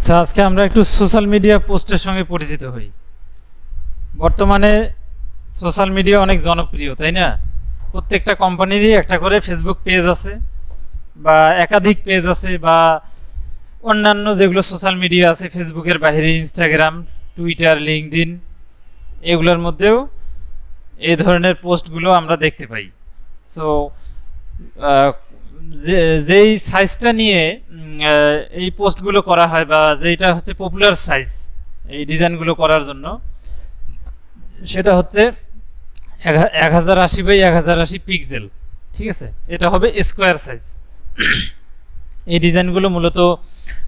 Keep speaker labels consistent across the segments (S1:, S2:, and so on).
S1: আচ্ছা, আজকে আমরা একটু সোশ্যাল মিডিয়া পোস্টের সঙ্গে পরিচিত হই। বর্তমানে সোশ্যাল মিডিয়া অনেক জনপ্রিয়, তাই না? প্রত্যেকটা কোম্পানিরই একটা করে ফেসবুক পেজ আছে বা একাধিক পেজ আছে, বা অন্যান্য যেগুলো সোশ্যাল মিডিয়া আছে ফেসবুকের বাইরে ইনস্টাগ্রাম, টুইটার, লিঙ্কডইন, এগুলোর মধ্যেও এই ধরনের পোস্টগুলো আমরা দেখতে পাই। সো যেই সাইজটা নিয়ে এই পোস্টগুলো করা হয়, বা যেটা হচ্ছে পপুলার সাইজ এই ডিজাইনগুলো করার জন্য, সেটা হচ্ছে 1080 বাই 1080 পিক্সেল। ঠিক আছে, এটা হবে স্কোয়ার সাইজ। এই ডিজাইনগুলো মূলত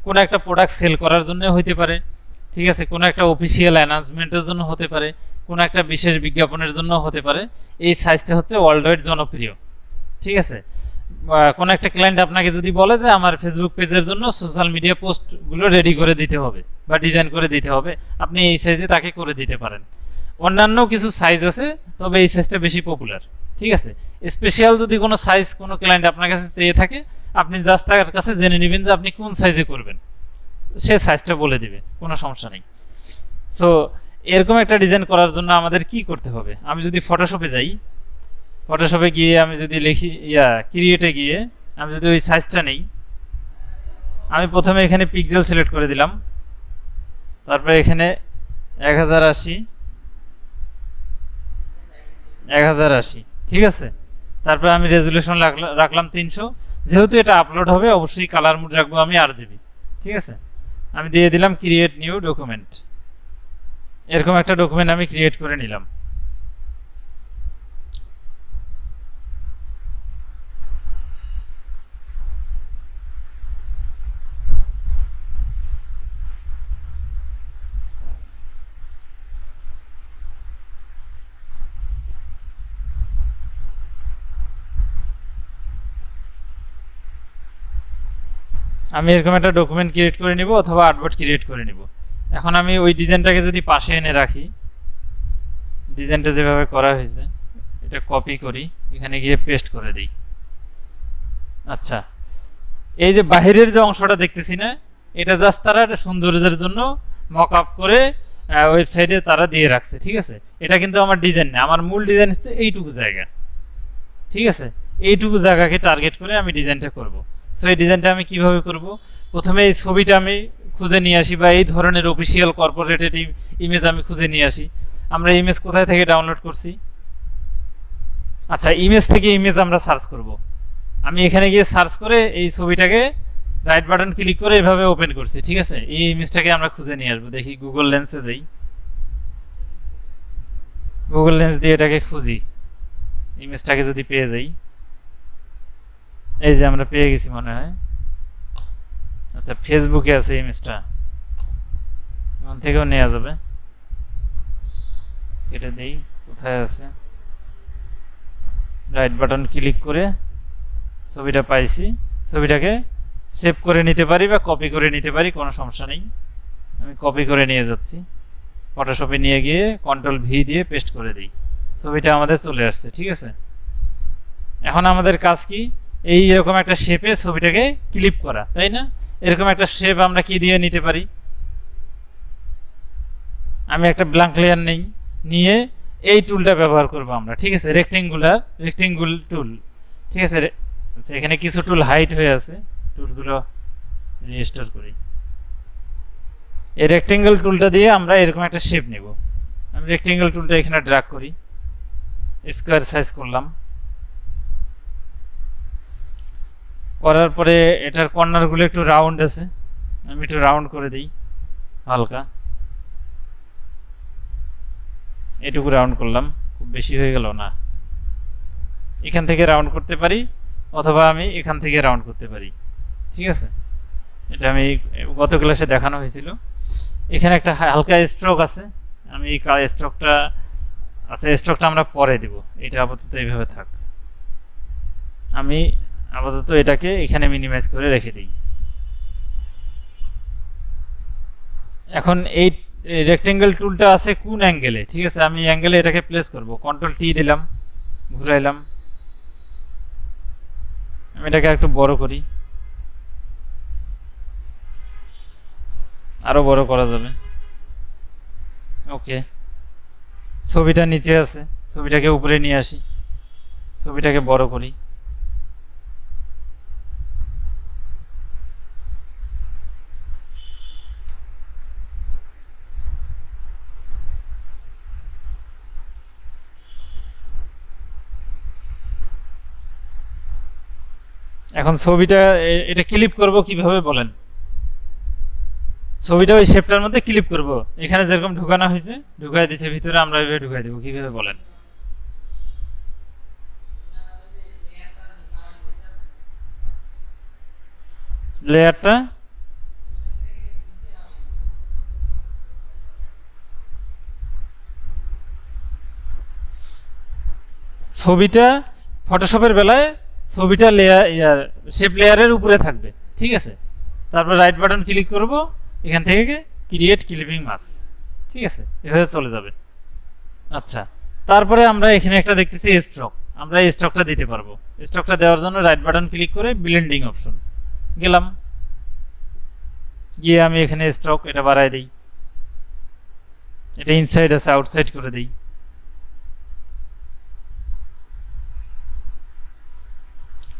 S1: কোনো একটা প্রোডাক্ট সেল করার জন্য হতে পারে, ঠিক আছে, কোনো একটা অফিসিয়াল অ্যানাউন্সমেন্টের জন্য হতে পারে, কোনো একটা বিশেষ বিজ্ঞাপনের জন্য হতে পারে। এই সাইজটা হচ্ছে ওয়ার্ল্ড ওয়াইড জনপ্রিয়। ঠিক আছে, কোনো একটা ক্লায়েন্ট আপনাকে যদি বলে যে আমার ফেসবুক পেজের জন্য সোশ্যাল মিডিয়া পোস্টগুলো রেডি করে দিতে হবে বা ডিজাইন করে দিতে হবে, আপনি এই সাইজে তাকে করে দিতে পারেন। অন্যান্য কিছু সাইজ আছে, তবে এই সাইজটা বেশি পপুলার। ঠিক আছে, স্পেশাল যদি কোনো সাইজ কোনো ক্লায়েন্ট আপনার কাছে চেয়ে থাকে, আপনি জাস্ট তার কাছে জেনে নেবেন যে আপনি কোন সাইজে করবেন, সে সাইজটা বলে দিবে, কোনো সমস্যা নেই। সো এরকম একটা ডিজাইন করার জন্য আমাদের কি করতে হবে? আমি যদি ফটোশপে যাই, ফটোশপে গিয়ে আমি যদি লিখি ক্রিয়েটে গিয়ে আমি যদি ওই সাইজটা নেই, আমি প্রথমে এখানে পিক্সেল সিলেক্ট করে দিলাম, তারপরে এখানে 1080 ঠিক আছে। তারপরে আমি রেজুলেশন রাখলাম 300। যেহেতু এটা আপলোড হবে, অবশ্যই কালার মোড রাখবো আমি RGB। ঠিক আছে, আমি দিয়ে দিলাম ক্রিয়েট নিউ ডকুমেন্ট। এরকম একটা ডকুমেন্ট আমি ক্রিয়েট করে নিলাম। আমি এরকম একটা ডকুমেন্ট ক্রিয়েট করে নিব, অথবা আর্টবোর্ড ক্রিয়েট করে নিব। এখন আমি ওই ডিজাইনটাকে যদি পাশে এনে রাখি, ডিজাইনটা যেভাবে করা হয়েছে এটা কপি করি, এখানে গিয়ে পেস্ট করে দিই। আচ্ছা, এই যে বাহিরের যে অংশটা দেখতেছি না, এটা জাস্ট তারা সৌন্দর্যের জন্য মক আপ করে ওয়েবসাইটে তারা দিয়ে রাখছে। ঠিক আছে, এটা কিন্তু আমার ডিজাইন না, আমার মূল ডিজাইন হচ্ছে এইটুকু জায়গা। ঠিক আছে, এইটুকু জায়গাকে টার্গেট করে আমি ডিজাইনটা করব। সো এই ডিজাইনটা আমি কিভাবে করব? প্রথমে এই ছবিটা আমি খুঁজে নিয়ে আসি, বা এই ধরনের অফিসিয়াল কর্পোরেটেড ইমেজ আমি খুঁজে নিয়ে আসি। আমরা ইমেজ কোথায় থেকে ডাউনলোড করছি? আচ্ছা, ইমেজ থেকে ইমেজ আমরা সার্চ করব। আমি এখানে গিয়ে সার্চ করে এই ছবিটাকে রাইট বাটন ক্লিক করে এভাবে ওপেন করছি। ঠিক আছে, এই ইমেজটাকে আমরা খুঁজে নিয়ে আসবো। দেখি গুগল লেন্সে যাই, গুগল লেন্স দিয়ে এটাকে খুঁজি, ইমেজটাকে যদি পেয়ে যাই। এই যে আমরা পেয়ে গেছি মনে হয়। আচ্ছা, ফেসবুকে আছে ইমেজটা, এখান থেকেও নেওয়া যাবে। এটা দেই, কোথায় আছে? রাইট বাটন ক্লিক করে ছবিটা পাইছি, ছবিটাকে সেভ করে নিতে পারি বা কপি করে নিতে পারি, কোনো সমস্যা নেই। আমি কপি করে নিয়ে যাচ্ছি, ফটোশপে নিয়ে গিয়ে Ctrl+V দিয়ে পেস্ট করে দিই। ছবিটা আমাদের চলে আসছে। ঠিক আছে, এখন আমাদের কাজ কি? এই এরকম একটা শেপে ছবিটাকে ক্লিপ করা, তাই না? এরকম একটা শেপ আমরা কি দিয়ে নিতে পারি? আমি একটা ব্ল্যাঙ্ক লেয়ার নেই, নিয়ে এই টুলটা ব্যবহার করব আমরা। ঠিক আছে, রেক্টেঙ্গুল টুল। ঠিক আছে, আচ্ছা, এখানে কিছু টুল হাইড হয়ে আছে, টুলগুলো রিস্টোর করি। এই রেক্টেঙ্গল টুলটা দিয়ে আমরা এরকম একটা শেপ নেব। আমি রেক্টেঙ্গল টুলটা এখানে ড্র্যাগ করি, স্কোয়ার সাইজ করলাম। করার পরে এটার কর্নারগুলো একটু রাউন্ড আছে, আমি একটু রাউন্ড করে দিই হালকা, এটুকু রাউন্ড করলাম, খুব বেশি হয়ে গেল না। এখান থেকে রাউন্ড করতে পারি, অথবা আমি এখান থেকে রাউন্ড করতে পারি। ঠিক আছে, এটা আমি গত ক্লাসে দেখানো হয়েছিল। এখানে একটা হালকা স্ট্রোক আছে, আমি এই স্ট্রোকটা আমরা পরে দিব। এটা আপাতত এইভাবে থাক, আমি আপাতত এটাকে এখানে মিনিমাইজ করে রেখে দিই। এখন এই রেক্টেঙ্গেল টুলটা আছে কোন অ্যাঙ্গেলে? ঠিক আছে, আমি অ্যাঙ্গেলে এটাকে প্লেস করব। Ctrl+T দিলাম, ঘুরাইলাম, আমি এটাকে একটু বড় করি। আরো বড় করা যাবে। ওকে, ছবিটা নিচে আছে, ছবিটাকে উপরে নিয়ে আসি, ছবিটাকে বড় করি। এখন ছবিটা এটা ক্লিপ করব কিভাবে বলেন? ছবিটা ওই শেপটার মধ্যে ক্লিপ করব, এখানে যেরকম ঢুকানো হয়েছে ঢুকাই দিছে ভিতরে, আমরা এইভাবে ঢুকাই দেবো, কিভাবে বলেন? লেয়ারটা ছবিটা ফটোশপের বেলায় ছবিটা লেয়ার শেপ লেয়ারের উপরে থাকবে, ঠিক আছে। তারপর রাইট বাটন ক্লিক করব, এখান থেকে ক্রিয়েট ক্লিপিং মাস্ক, ঠিক আছে, এভাবে চলে যাবে। আচ্ছা, তারপরে আমরা এখানে একটা দেখতেছি স্ট্রোক, আমরা এই স্ট্রোকটা দিতে পারবো। স্ট্রোকটা দেওয়ার জন্য রাইট বাটন ক্লিক করে ব্লেন্ডিং অপশন গেলাম, গিয়ে আমি এখানে স্ট্রোক এটা বাড়াই দিই, এটা ইনসাইড আছে আউটসাইড করে দিই।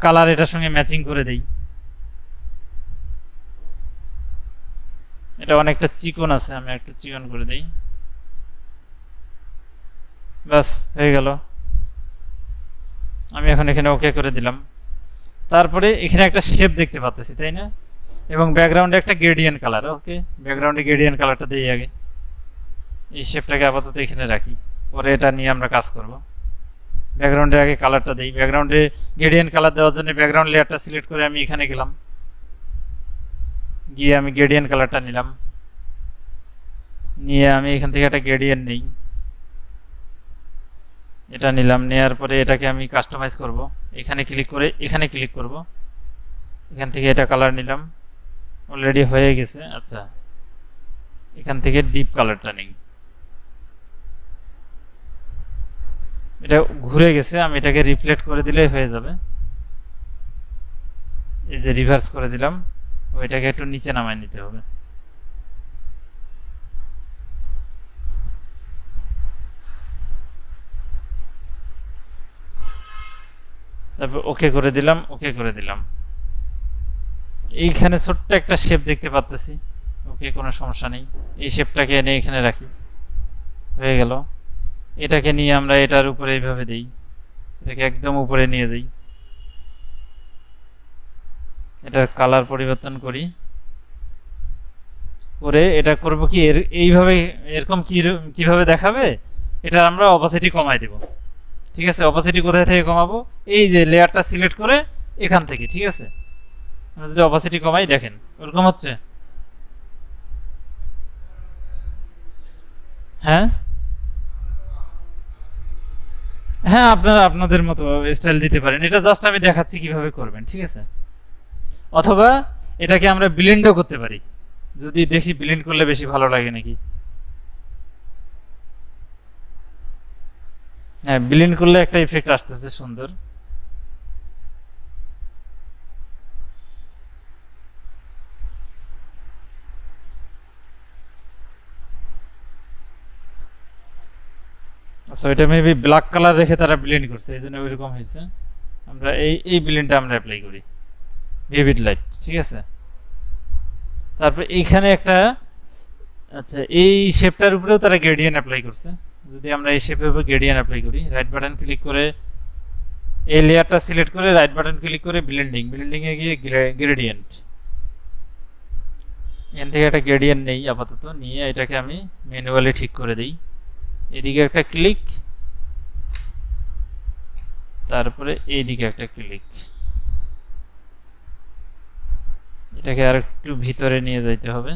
S1: কালার এটার সঙ্গে ম্যাচিং করে দেই, এটা অনেকটা চিকন আছে, আমি একটু চিকন করে দেই, ব্যাস হয়ে গেল। আমি এখন এখানে ওকে করে দিলাম। তারপরে এখানে একটা শেপ দেখতে পাচ্ছি, তাই না? এবং ব্যাকগ্রাউন্ডে একটা গ্রেডিয়েন্ট কালার, ওকে, ব্যাকগ্রাউন্ডে গ্রেডিয়েন্ট কালারটা দিই আগে। এই শেপটাকে আপাতত এখানে রাখি, পরে এটা নিয়ে আমরা কাজ করব। ব্যাকগ্রাউন্ডে আগে কালারটা দিই, ব্যাকগ্রাউন্ডে গ্রেডিয়েন্ট কালার দেওয়ার জন্য ব্যাকগ্রাউন্ড লেয়ারটা সিলেক্ট করে আমি এখানে গেলাম, গিয়ে আমি গ্রেডিয়েন্ট কালারটা নিলাম, নিয়ে আমি এখান থেকে একটা গ্রেডিয়েন্ট নিই, এটা নিলাম, নেওয়ার পরে এটাকে আমি কাস্টমাইজ করব। এখানে ক্লিক করে এখানে ক্লিক করব, এখান থেকে এটা কালার নিলাম, অলরেডি হয়ে গেছে। আচ্ছা, এখান থেকে ডিপ কালারটা নিই, এটা ঘুরে গেছে, আমি এটাকে রিফ্লেক্ট করে দিলেই হয়ে যাবে। এই যে রিভার্স করে দিলাম, ওইটাকে একটু নিচে নামায় নিতে হবে। তারপর ওকে করে দিলাম, ওকে করে দিলাম। এইখানে ছোট্ট একটা শেপ দেখতে পাচ্ছি, ওকে, কোনো সমস্যা নেই। এই শেপটাকে এনে এখানে রাখি, হয়ে গেল। এটাকে নিয়ে আমরা এটার উপরে এইভাবে দিই, এটাকে একদম উপরে নিয়ে যাই, এটার কালার পরিবর্তন করি, করে এটা করব কি এইভাবে, এরকম কিভাবে দেখাবে, এটার আমরা অপাসিটি কমাই দেব, ঠিক আছে। অপাসিটি কোথায় থেকে কমাবো? এই যে লেয়ারটা সিলেক্ট করে এখান থেকে, ঠিক আছে। আমরা যদি অপাসিটি কমাই, দেখেন ওরকম হচ্ছে। হ্যাঁ হ্যাঁ, আপনারা আপনাদের মতো স্টাইল দিতে পারেন, এটা জাস্ট আমি দেখাচ্ছি কিভাবে করবেন, ঠিক আছে। অথবা এটাকে আমরা ব্লেন্ডও করতে পারি, যদি দেখি ব্লেন্ড করলে বেশি ভালো লাগে নাকি। হ্যাঁ, ব্লেন্ড করলে একটা ইফেক্ট আসতেছে সুন্দর। আচ্ছা, এটা মেবি ব্ল্যাক কালার রেখে তারা ব্লেন্ড করছে, এই জন্য ওইরকম হয়েছে। আমরা এই ব্লেন্ডটা আমরা অ্যাপ্লাই করি, ভিভিড লাইট, ঠিক আছে। তারপর এইখানে একটা, আচ্ছা, এই শেপটার উপরেও তারা গ্রেডিয়েন্ট অ্যাপ্লাই করছে। যদি আমরা এই শেপের উপর গ্রেডিয়েন্ট অ্যাপ্লাই করি, রাইট বাটন ক্লিক করে এই লেয়ারটা সিলেক্ট করে রাইট বাটন ক্লিক করে ব্লেন্ডিং এ গিয়ে গ্রেডিয়েন্ট, এখান থেকে একটা গ্রেডিয়েন্ট নেই আপাতত, নিয়ে এটাকে আমি ম্যানুয়ালি ঠিক করে দিই। এদিকে একটা ক্লিক, তারপরে এইদিকে একটা ক্লিক, এটাকে আর একটু ভিতরে নিয়ে যাইতে হবে।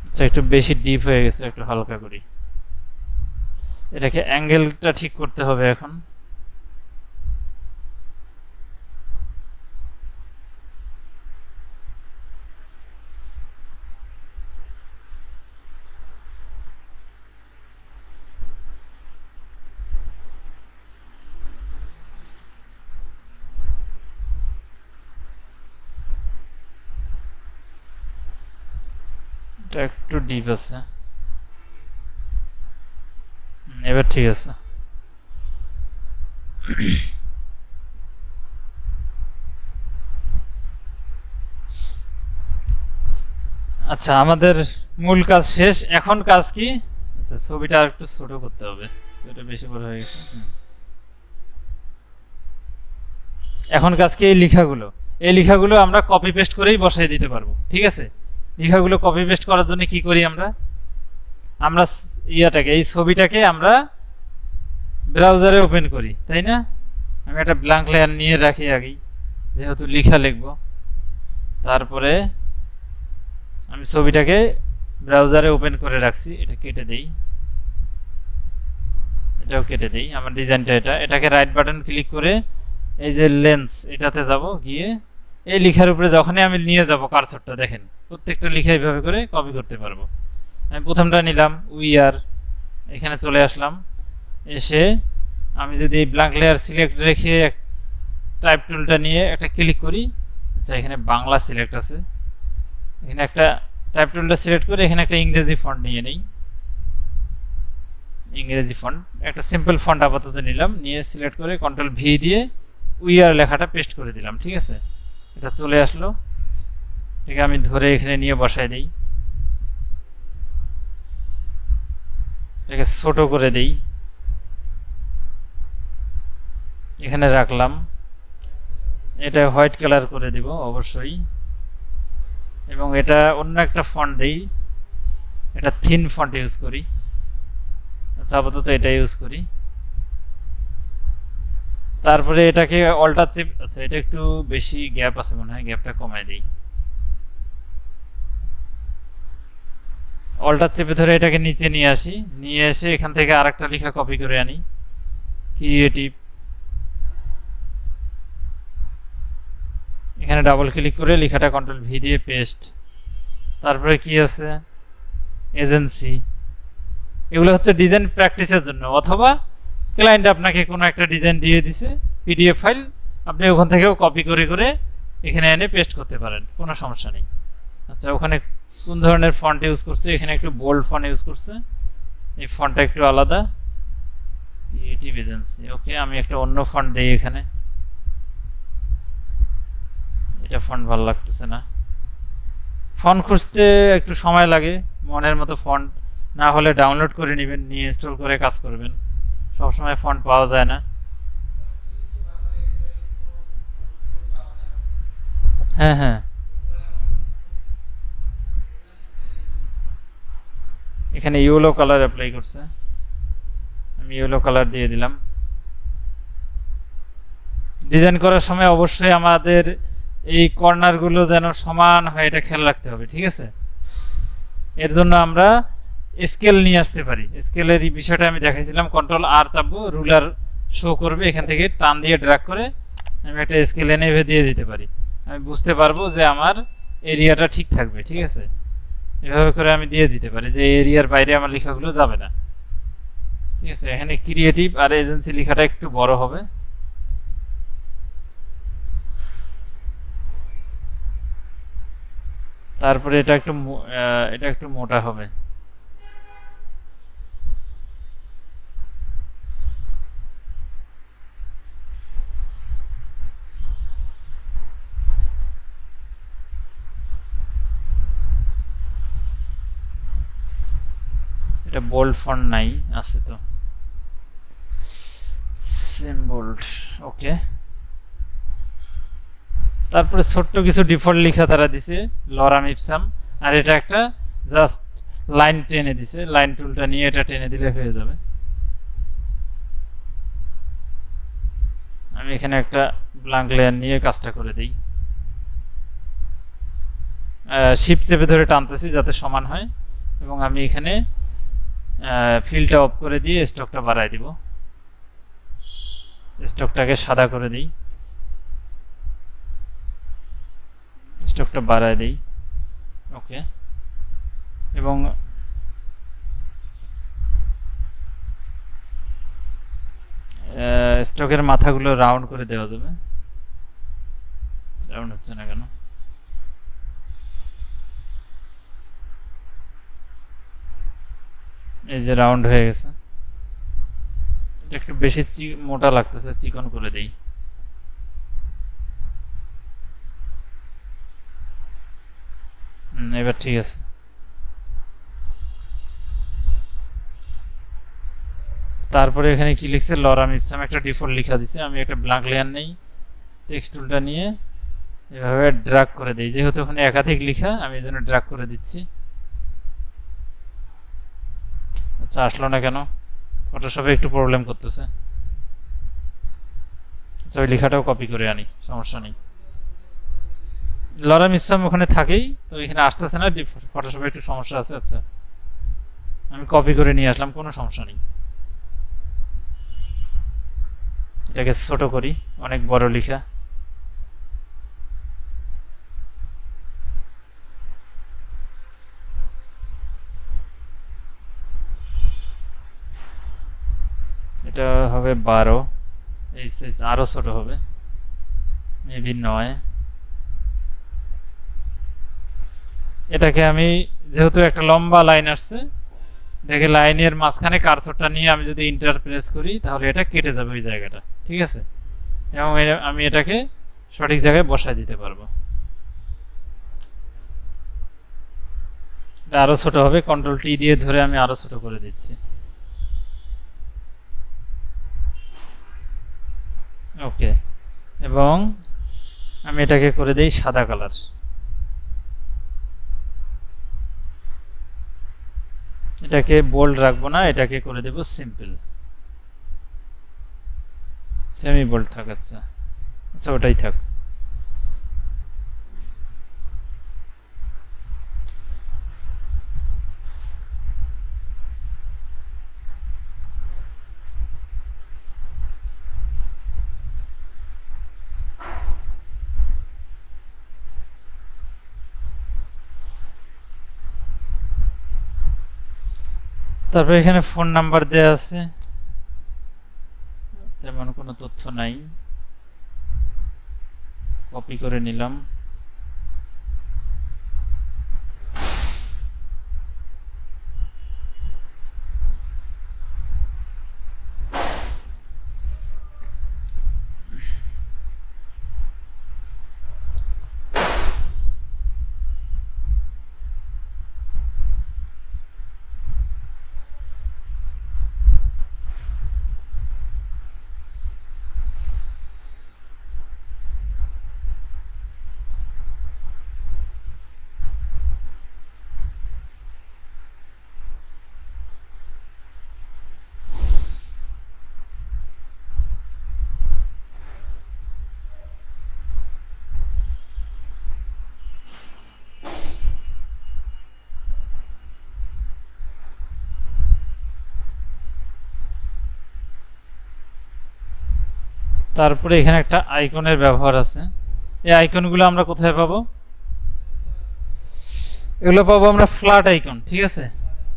S1: আচ্ছা, একটু বেশি ডিপ হয়ে গেছে, একটু হালকা করি। এটাকে অ্যাঙ্গেলটা ঠিক করতে হবে এখন। এটা একটু ডিপ আছে, এবার ঠিক আছে। আচ্ছা, আমাদের মূল কাজ শেষ। এখন কাজ কি? আচ্ছা, ছবিটা আর একটু ছোট করতে হবে, এটা বেশি বড় হয়ে গেছে। এখন কাজ কি? এই লেখাগুলো আমরা কপি পেস্ট করেই বসাই দিতে পারবো, ঠিক আছে। লেখাগুলো কপি পেস্ট করার জন্য কি করি আমরা? আমরা ইয়াটাকে, এই ছবিটাকে আমরা ব্রাউজারে ওপেন করি, তাই না? আমি একটা ব্ল্যাঙ্ক লেয়ার নিয়ে রাখি আগেই, যেহেতু লেখা লিখবো। তারপরে আমি ছবিটাকে ব্রাউজারে ওপেন করে রাখছি, এটা কেটে দেই, এটাও কেটে দেই। আমার ডিজাইনটা এটাকে রাইট বাটন ক্লিক করে এই যে লেন্স, এটাতে যাব, গিয়ে এই লেখার উপরে যখনই আমি নিয়ে যাব কার্সরটা, দেখেন প্রত্যেকটা লেখা এইভাবে করে কপি করতে পারবো। আমি প্রথমটা নিলাম, উই আর, এখানে চলে আসলাম। এসে আমি যদি ব্ল্যাঙ্ক লেয়ার সিলেক্ট রেখে টাইপ টুলটা নিয়ে একটা ক্লিক করি, আচ্ছা এখানে বাংলা সিলেক্ট আছে, এখানে একটা টাইপ টুলটা সিলেক্ট করে এখানে একটা ইংরেজি ফন্ট নিয়ে নেই, ইংরেজি ফন্ট, একটা সিম্পল ফন্ট আপাতত নিলাম, নিয়ে সিলেক্ট করে কন্ট্রোল ভি দিয়ে উই আর লেখাটা পেস্ট করে দিলাম, ঠিক আছে। এটা চলে আসলো, ঠিক আমি ধরে এখানে নিয়ে বসায় দিই, এটাকে ছোট করে দেই, এখানে রাখলাম। এটা হোয়াইট কালার করে দিব অবশ্যই, এবং এটা অন্য একটা ফন্ট দেই, এটা থিন ফন্ট ইউজ করি। আচ্ছা, আপাতত এটা ইউজ করি। তারপরে এটাকে অল্টার চেপ, আচ্ছা এটা একটু বেশি গ্যাপ আছে মনে হয়, গ্যাপটা কমায় দিই। অল্টার চেপে ধরে এটাকে নিচে নিয়ে আসি, নিয়ে এসে এখান থেকে আরেকটা লেখা কপি করে আনি, ক্রিয়েটিভ, এখানে ডাবল ক্লিক করে লেখাটা কন্ট্রোল ভি দিয়ে পেস্ট। তারপরে কি আছে? এজেন্সি। এগুলো হচ্ছে ডিজাইন প্র্যাকটিসের জন্য, অথবা ক্লায়েন্ট আপনাকে কোনো একটা ডিজাইন দিয়ে দিছে পিডিএফ ফাইল, আপনি ওখান থেকেও কপি করে করে এখানে এনে পেস্ট করতে পারেন, কোনো সমস্যা নেই। আচ্ছা, ওখানে কোন ধরনের ফন্ট ইউজ করছে? এখানে একটু বোল্ড ফন্ট ইউজ করছে, এই ফন্টটা একটু আলাদা, ক্রিয়েটিভ এজেন্সি। ওকে, আমি একটা অন্য ফন্ট দিই এখানে, এটা ফন্ট ভালো লাগতেছে না। ফন্ট খুঁজতে একটু সময় লাগে, মনের মতো ফন্ট না হলে ডাউনলোড করে নেবেন, নিয়ে ইনস্টল করে কাজ করবেন, সবসময় ফন্ট পাওয়া যায় না। হ্যাঁ হ্যাঁ, এখানে ইয়েলো কালার অ্যাপ্লাই করছে, আমি ইয়েলো কালার দিয়ে দিলাম। ডিজাইন করার সময় অবশ্যই আমাদের এই কর্নারগুলো যেন সমান হয়, এটা খেয়াল রাখতে হবে, ঠিক আছে। এর জন্য আমরা স্কেল নিয়ে আসতে পারি। স্কেলের এই বিষয়টা আমি দেখাইছিলাম, কন্ট্রোল আর চাপবো, রুলার শো করবে, এখান থেকে টান দিয়ে ড্র্যাগ করে আমি একটা স্কেল এনে দিয়ে দিতে পারি। আমি বুঝতে পারবো যে আমার এরিয়াটা ঠিক থাকবে, ঠিক আছে। এভাবে করে আমি দিয়ে দিতে পারি যে এরিয়ার বাইরে আমার লেখাগুলো যাবে না, ঠিক আছে। এখানে ক্রিয়েটিভ আর এজেন্সি লেখাটা একটু বড় হবে, তারপরে এটা একটু মোটা হবে। এটা বোল্ড ফন্ট নাই, আছে তো সেম বোল্ড, ওকে। তারপরে ছোট্ট কিছু ডিফল্ট লেখা তারা দিছে, লরাম ইপসাম, আর এটা একটা জাস্ট লাইন টেনে দিছে, লাইন টুলটা নিয়ে এটা টেনে দিলে হয়ে যাবে। আমি এখানে একটা ব্ল্যাঙ্ক লেয়ার নিয়ে কাজটা করে দিই, শিফট চেপে ধরে টানতেছি যাতে সমান হয়, এবং আমি এখানে ফিলটা অফ করে দিয়ে স্টকটা বাড়াই দিব, স্টকটাকে সাদা করে দিই, স্টকটা বাড়ায় দিই, ওকে। এবং স্টকের মাথাগুলো রাউন্ড করে দেওয়া যাবে, রাউন্ড হচ্ছে না কেন? এই যে রাউন্ড হয়ে গেছে, এটা একটু বেশি মোটা লাগতেছে, চিকন করে দেই। এবার ঠিক আছে। তারপরে এখানে কি লিখছে, লরাম ইপসাম একটা ডিফল্ট লেখা দিছে। আমি একটা ব্ল্যাঙ্ক লেয়ার নেই, টেক্সট টুলটা নিয়ে এভাবে ড্র্যাগ করে দিই। যেহেতু ওখানে একাধিক লেখা, আমি এই জন্য ড্র্যাগ করে দিচ্ছি। আচ্ছা, আসলো না কেন? ফটোশপে একটু প্রবলেম করতেছে। আচ্ছা, ওই লেখাটাও কপি করে আনি, সমস্যা নেই। লরাম ইপসাম ওখানে থাকেই, তো এখানে আসতেছে না, ফটোশপে একটু সমস্যা আছে। আচ্ছা, আমি কপি করে নিয়ে আসলাম, কোনো সমস্যা নেই। এটাকে ছোট করি, অনেক বড় লেখা। এটা হবে 12, এই সাইজ আরো ছোট হবে, মেবি 9। এটাকে আমি, যেহেতু একটা লম্বা লাইন আসছে, এটাকে লাইনের মাঝখানে কার্সরটা নিয়ে আমি যদি ইন্টার প্রেস করি, তাহলে এটা কেটে যাবে ওই জায়গাটা, ঠিক আছে? এবং আমি এটাকে সঠিক জায়গায় বসায় দিতে পারবো। এটা আরো ছোট হবে, কন্ট্রোল টি দিয়ে ধরে আমি আরো ছোট করে দিচ্ছি। ওকে, এবং আমি এটাকে করে দেই সাদা কালার। এটাকে বোল্ড রাখবো না, এটাকে করে দেব সিম্পল, সেমি বোল্ড থাক। আচ্ছা আচ্ছা, ওটাই থাক। তারপরে এখানে ফোন নাম্বার দেয়া আছে, তেমন কোনো তথ্য নাই, কপি করে নিলাম। তারপরে এখানে একটা আইকনের ব্যবহার আছে। এই আইকনগুলো আমরা কোথায় পাবো? এগুলো পাবো আমরা ফ্ল্যাট আইকন, ঠিক আছে?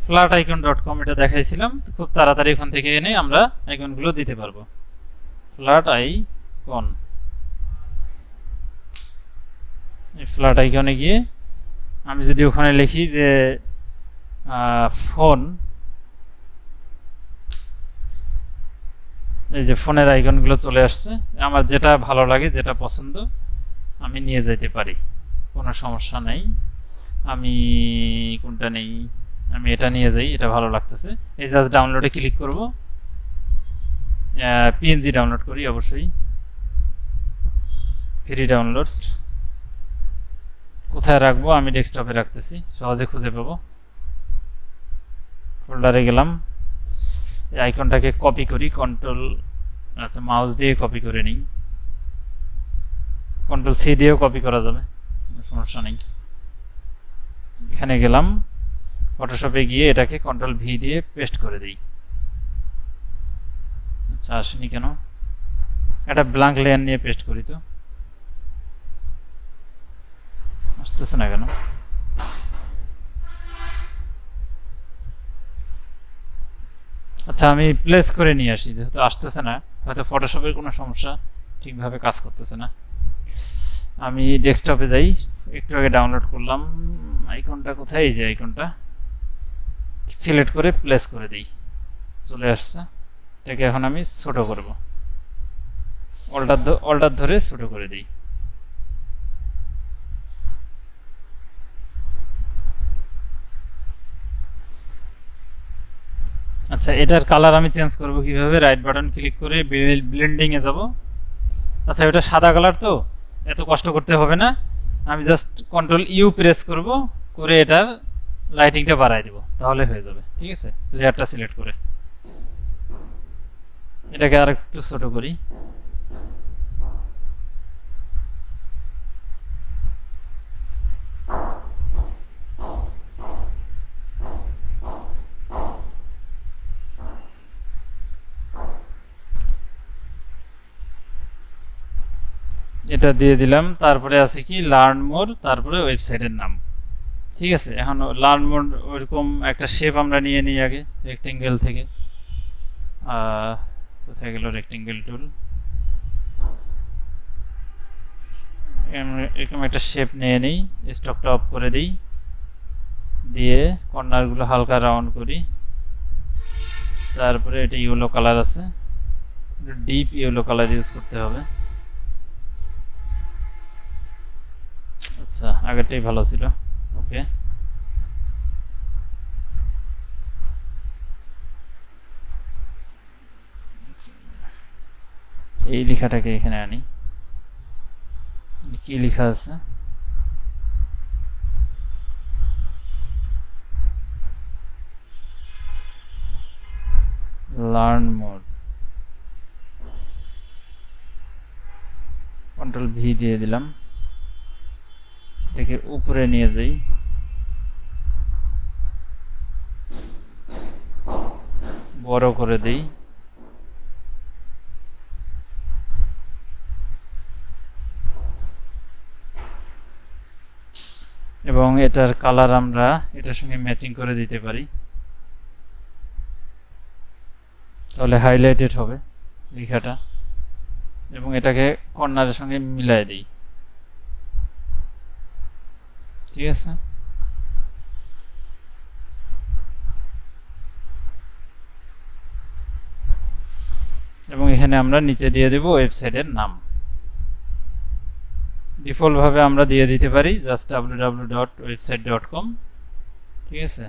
S1: flaticon.com, এটা দেখাইছিলাম। খুব তাড়াতাড়ি এখান থেকে এনে আমরা আইকনগুলো দিতে পারবো। ফ্ল্যাট আইকন, এই ফ্ল্যাট আইকনে গিয়ে আমি যদি ওখানে লিখি যে ফোন, এই যে ফোনের আইকনগুলো চলে আসছে। আমার যেটা ভালো লাগে, যেটা পছন্দ, আমি নিয়ে যেতে পারি, কোনো সমস্যা নেই। আমি কোনটা নেই, আমি এটা নিয়ে যাই, এটা ভালো লাগতেছে। এই জাস্ট ডাউনলোডে ক্লিক করব, পিএনজি ডাউনলোড করি অবশ্যই, ফ্রি ডাউনলোড। কোথায় রাখবো? আমি ডেস্কটপে রাখতেছি, সহজে খুঁজে পাবো। ফোল্ডারে গেলাম, এই আইকনটাকে কপি করি, কন্ট্রোল, আচ্ছা মাউস দিয়ে কপি করে নিই, কন্ট্রোল সি দিয়েও কপি করা যাবে, সমস্যা নেই। এখানে গেলাম, ফটোশপে গিয়ে এটাকে কন্ট্রোল ভি দিয়ে পেস্ট করে দিই। আচ্ছা, আসেনি কেন? একটা ব্ল্যাঙ্ক লেয়ার নিয়ে পেস্ট করি, তো আসতেছে না কেন? আচ্ছা, আমি প্লেস করে নিয়ে আসি, যেহেতু আসতেছে না, হয়তো ফটোশপের কোনো সমস্যা, ঠিকভাবে কাজ করতেছে না। আমি ডেস্কটপে যাই, একটু আগে ডাউনলোড করলাম আইকনটা। কোথায়? এই যে আইকনটা, সিলেক্ট করে প্লেস করে দিই, চলে আসছে। এটাকে এখন আমি ছোট করব, অল্টার ধরে ছোট করে দিই। আচ্ছা, এটার কালার আমি চেঞ্জ করব কিভাবে? রাইট বাটন ক্লিক করে ব্লেন্ডিং এ যাব। আচ্ছা, এটা সাদা কালার তো এত কষ্ট করতে হবে না, আমি জাস্ট কন্ট্রোল ইউ প্রেস করব, করে এটার লাইটিংটা বাড়াই দেব, তাহলে হয়ে যাবে। ঠিক আছে, লেয়ারটা সিলেক্ট করে এটাকে আরেকটু ছোট করি। এটা দিয়ে দিলাম, তারপরে আছে কি লার্ন মোর, তারপরে ওয়েবসাইটের নাম। ঠিক আছে, এখন লার্ন মোর ওইরকম একটা শেপ আমরা নিয়ে নিই আগে রেক্টেঙ্গেল থেকে। কোথায় গেল রেক্টেঙ্গেল টুল? এরকম একটা শেপ নিয়ে নিই, স্টকটা অফ করে দিই, দিয়ে কর্নারগুলো হালকা রাউন্ড করি। তারপরে এটা ইয়েলো কালার আছে, ডিপ ইয়েলো কালার ইউজ করতে হবে। আচ্ছা, আগেরটাই ভালো ছিল। ওকে, এই লেখাটাকে এখানে আনি। কি লেখা আছে? লার্ন মোর, কন্ট্রোল ভি দিয়ে দিলাম, এটাকে উপরে নিয়ে যাই, বড় করে দিই। এবং এটার কালার আমরা এটার সঙ্গে ম্যাচিং করে দিতে পারি, তাহলে হাইলাইটেড হবে লেখাটা। এবং এটাকে কর্নারের সঙ্গে মিলাই দিই। ঠিক আছে, এবং এখানে আমরা নিচে দিয়ে দেব ওয়েবসাইটের নাম। ডিফল্ট ভাবে আমরা দিয়ে দিতে পারি জাস্ট www.website.com। ঠিক আছে,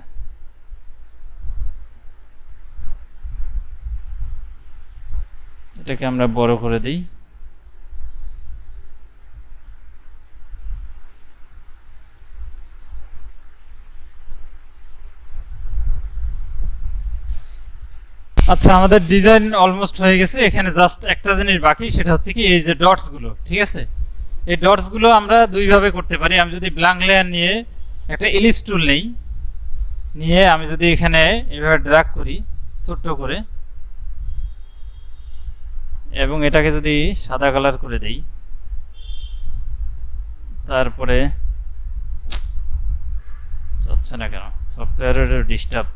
S1: এটাকে আমরা বড় করে দিই। আচ্ছা, আমাদের ডিজাইন অলমোস্ট হয়ে গেছে, এখানে জাস্ট একটা জিনিস বাকি, সেটা হচ্ছে কি এই যে ডটস গুলো। ঠিক আছে, এই ডটস গুলো আমরা দুইভাবে করতে পারি। আমি যদি ব্ল্যাঙ্ক লেয়ার নিয়ে একটা এলিপস টুল নেই, নিয়ে আমি যদি এখানে এভাবে ড্র্যাগ করি ছোট্ট করে, এবং এটাকে যদি সাদা কালার করে দেই, তারপরে যাচ্ছে না কেন, সফটওয়্যারের ডিস্টার্ব।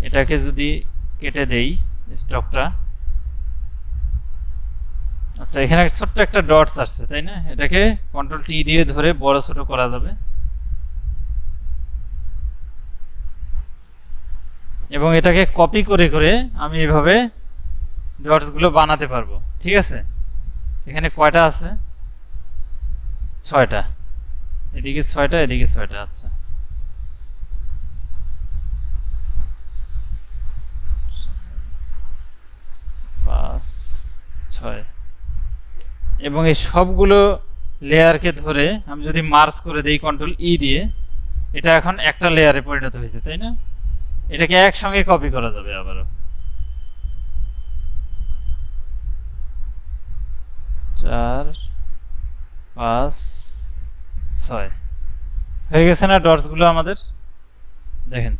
S1: এটাকে যদি কেটে দেই স্টকটা, আচ্ছা এখানে ছোট্ট একটা ডটস আসছে তাই না, এটাকে কন্ট্রোল টি দিয়ে ধরে বড় ছোট করা যাবে। এবং এটাকে কপি করে করে আমি এভাবে ডটস গুলো বানাতে পারবো। ঠিক আছে, এখানে কয়টা আছে? 6টা, এদিকে 6টা, এদিকে 6টা। আচ্ছা, পাঁচ, 6। এবং এই সবগুলো লেয়ারকে ধরে আমি যদি মার্জ করে দেই কন্ট্রোল ই দিয়ে, এটা এখন একটা লেয়ারে পরিণত হয়েছে তাই না? এটাকে একসঙ্গে কপি করা যাবে আবারও। 4, 5, 6 হয়ে গেছে না ডটস গুলো আমাদের? দেখেন,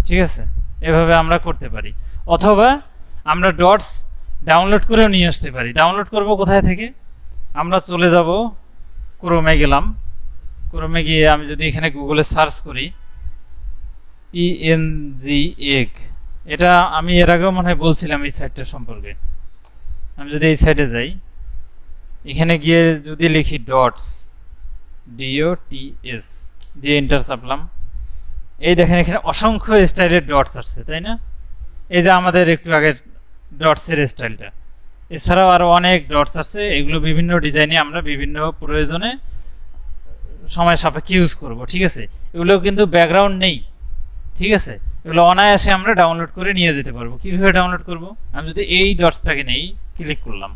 S1: ঠিক আছে, এভাবে আমরা করতে পারি। অথবা আমরা ডটস ডাউনলোড করেও নিয়ে আসতে পারি। ডাউনলোড করব কোথায় থেকে? আমরা চলে যাব ক্রোমে, গেলাম, ক্রোমে গিয়ে আমি যদি এখানে গুগলে সার্চ করি পিএনজি এগ, এটা আমি এর আগেও মনে হয় বলছিলাম এই সাইটটা সম্পর্কে। আমি যদি এই সাইটে যাই, এখানে গিয়ে যদি লিখি ডটস, DOTS দিয়ে এন্টার চাপলাম, এই দেখেন এখানে অসংখ্য স্টাইলের ডটস আসছে, তাই না? এই যে আমাদের একটু আগের ডটসের স্টাইলটা, এছাড়াও আরও অনেক ডটস আছে। এগুলো বিভিন্ন ডিজাইনে আমরা বিভিন্ন প্রয়োজনে সময় সাপেক্ষে ইউজ করব, ঠিক আছে? এগুলো কিন্তু ব্যাকগ্রাউন্ড নেই, ঠিক আছে? এগুলো অনায়াসে আমরা ডাউনলোড করে নিয়ে যেতে পারবো। কীভাবে ডাউনলোড করব? আমি যদি এই ডটসটাকে নেই, ক্লিক করলাম,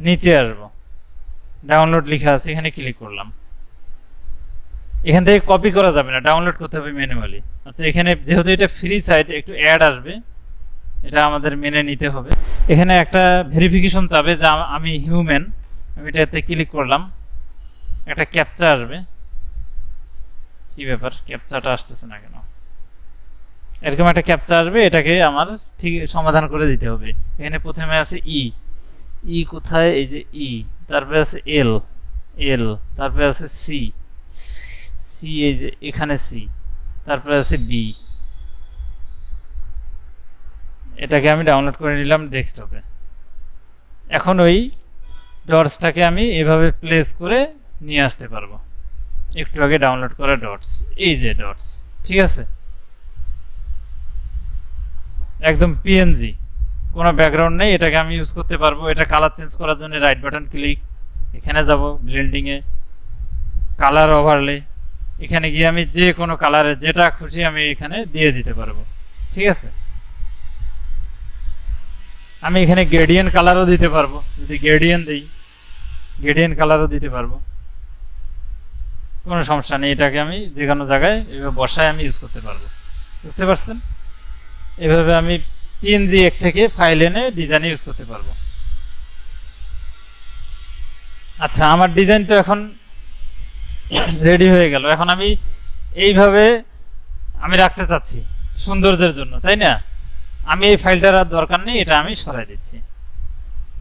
S1: নিচে আসবো, ডাউনলোড লেখা আছে, এখানে ক্লিক করলাম। এখান থেকে কপি করা যাবে না, ডাউনলোড করতে হবে ম্যানুয়ালি। আচ্ছা, এখানে যেহেতু এটা ফ্রি সাইট, একটু অ্যাড আসবে, এটা আমাদের মেনে নিতে হবে। এখানে একটা ভেরিফিকেশন চাবে যে আমি হিউম্যান, আমি এটাতে ক্লিক করলাম, একটা ক্যাপচা আসবে। কি ব্যাপার, ক্যাপচাটা আসতেছে না কেন? এরকম একটা ক্যাপচা আসবে, এটাকে আমার ঠিক সমাধান করে দিতে হবে। এখানে প্রথমে আছে ই কোথায়? এই যে তারপরে আছে এল, তারপরে আছে সি, এই যে এখানে সি, তারপরে আছে বি। এটাকে আমি ডাউনলোড করে নিলাম ডেস্কটপে। এখন ওই ডটসটাকে আমি এভাবে প্লেস করে নিয়ে আসতে পারবো। একটু আগে ডাউনলোড করা ডটস, এই যে ডটস, ঠিক আছে? একদম পিএনজি, কোনো ব্যাকগ্রাউন্ড নেই, এটাকে আমি ইউজ করতে পারবো। এটা কালার চেঞ্জ করার জন্য রাইট বাটন ক্লিক, এখানে যাব ব্লেন্ডিংয়ে, কালার ওভারলে, এখানে গিয়ে আমি যে কোনো কালারে যেটা খুশি আমি এখানে দিয়ে দিতে পারবো, ঠিক আছে? আমি এখানে গ্রেডিয়েন্ট কালারও দিতে পারবো, যদি গ্রেডিয়েন্ট দিই গ্রেডিয়েন্ট কালারও দিতে পারবো, কোনো সমস্যা নেই। এটাকে আমি যে কোনো জায়গায় এভাবে বসায় আমি ইউজ করতে পারবো, বুঝতে পারছেন? এভাবে আমি পিএনজি এক থেকে ফাইল এনে ডিজাইন ইউজ করতে পারবো। আচ্ছা, আমার ডিজাইন তো এখন রেডি হয়ে গেল। এখন আমি এইভাবে আমি রাখতে চাচ্ছি সৌন্দর্যের জন্য, তাই না? আমি এই ফাইলটার আর দরকার নেই, এটা আমি সরাই দিচ্ছি।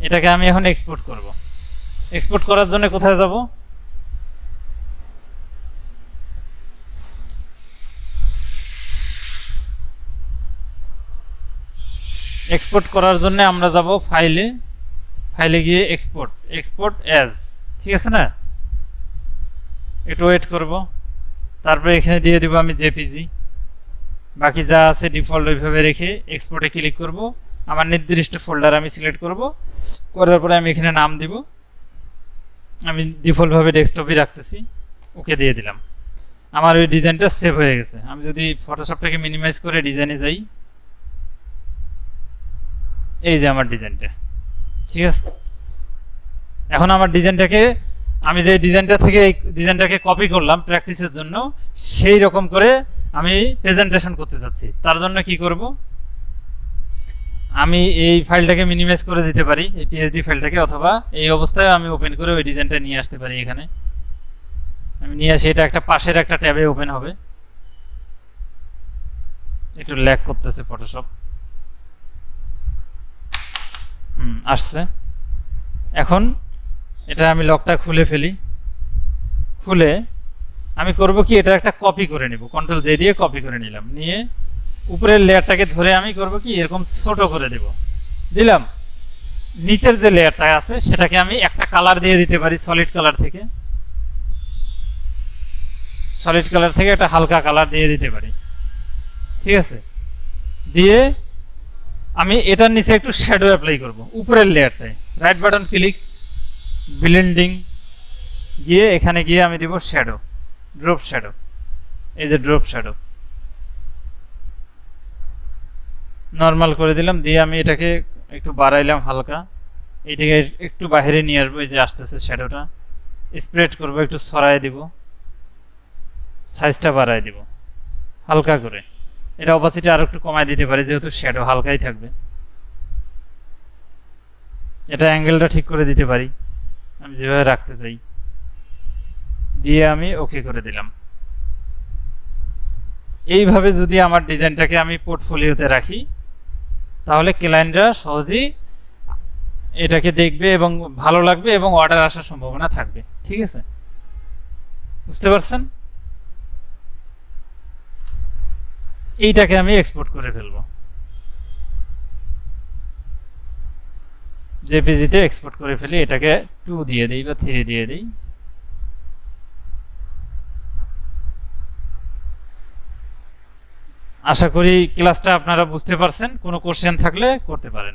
S1: এটাকে আমি এখন এক্সপোর্ট করব। এক্সপোর্ট করার জন্য কোথায় যাব? এক্সপোর্ট করার জন্য আমরা যাব ফাইলে গিয়ে এক্সপোর্ট অ্যাজ, ঠিক আছে না? একটু ওয়েট করব, তারপরে এখানে দিয়ে দিব আমি জেপিজি। বাকি যা আছে ডিফল্ট ওইভাবে রেখে এক্সপোর্টে ক্লিক করব। আমার নির্দিষ্ট ফোল্ডার আমি সিলেক্ট করব, করার পরে আমি এখানে নাম দিব। আমি ডিফল্টভাবে ডেস্কটপই রাখতেছি, ওকে দিয়ে দিলাম। আমার ওই ডিজাইনটা সেভ হয়ে গেছে। আমি যদি ফটোশপটাকে মিনিমাইজ করে ডিজাইনে যাই, এই যে আমার ডিজাইনটা, ঠিক আছে? এখন আমার ডিজাইনটাকে আমি যে ডিজাইনটা থেকে এই ডিজাইনটাকে কপি করলাম প্র্যাকটিসের জন্য, সেই রকম করে আমি প্রেজেন্টেশন করতে চাচ্ছি। তার জন্য কি করব? আমি এই ফাইলটাকে মিনিমাইজ করে দিতে পারি, এই পিএসডি ফাইলটাকে, অথবা এই অবস্থায় আমি ওপেন করে ওই ডিজাইনটা নিয়ে আসতে পারি। এখানে আমি নিয়ে আসি, এটা একটা পাশের একটা ট্যাবে ওপেন হবে। একটু ল্যাগ করতেছে ফটোশপ। আসছে। এখন এটা আমি লকটা খুলে ফেলি। খুলে আমি করব কি, এটা একটা কপি করে নেব, কন্ট্রোল জে দিয়ে কপি করে নিলাম। নিয়ে উপরের লেয়ারটাকে ধরে আমি করব কি, এরকম ছোট করে দেব। দিলাম। নিচের যে লেয়ারটা আছে সেটাকে আমি একটা কালার দিয়ে দিতে পারি, সলিড কালার থেকে একটা হালকা কালার দিয়ে দিতে পারি, ঠিক আছে? দিয়ে আমি এটার নিচে একটু শ্যাডো অ্যাপ্লাই করব উপরের লেয়ারটায়। রাইট বাটন ক্লিক, ব্লেন্ডিং গিয়ে এখানে গিয়ে আমি দিব শ্যাডো, ড্রপ শ্যাডো। এই যে ড্রপ শ্যাডো নর্মাল করে দিলাম। দিয়ে আমি এটাকে একটু বাড়াইলাম হালকা, এইটাকে একটু বাইরে নিয়ে আসবো। এই যে আসতেছে শ্যাডোটা, স্প্রেড করব, একটু ছড়াই দিব, সাইজটা বাড়াই দিব হালকা করে। এটা অপাসিটি আরো একটু কমাই দিতে পারি, যেহেতু শ্যাডো হালকাই থাকবে। এটা অ্যাঙ্গেলটা ঠিক করে দিতে পারি আমি যেভাবে রাখতে চাই। দিয়ে আমি ওকে করে দিলাম। এইভাবে যদি আমার ডিজাইনটাকে আমি পোর্টফোলিওতে রাখি, তাহলে ক্লায়েন্টরা সহজেই এটাকে দেখবে এবং ভালো লাগবে এবং অর্ডার আসার সম্ভাবনা থাকবে, ঠিক আছে? বুঝতে পারছেন? এইটাকে আমি এক্সপোর্ট করে ফেলবো, জেপিজিতে এক্সপোর্ট করে ফেলি। এটাকে 2 দিয়ে দিই বা 3 দিয়ে দিই। আশা করি ক্লাসটা আপনারা বুঝতে পারছেন, কোনো কোশ্চেন থাকলে করতে পারেন।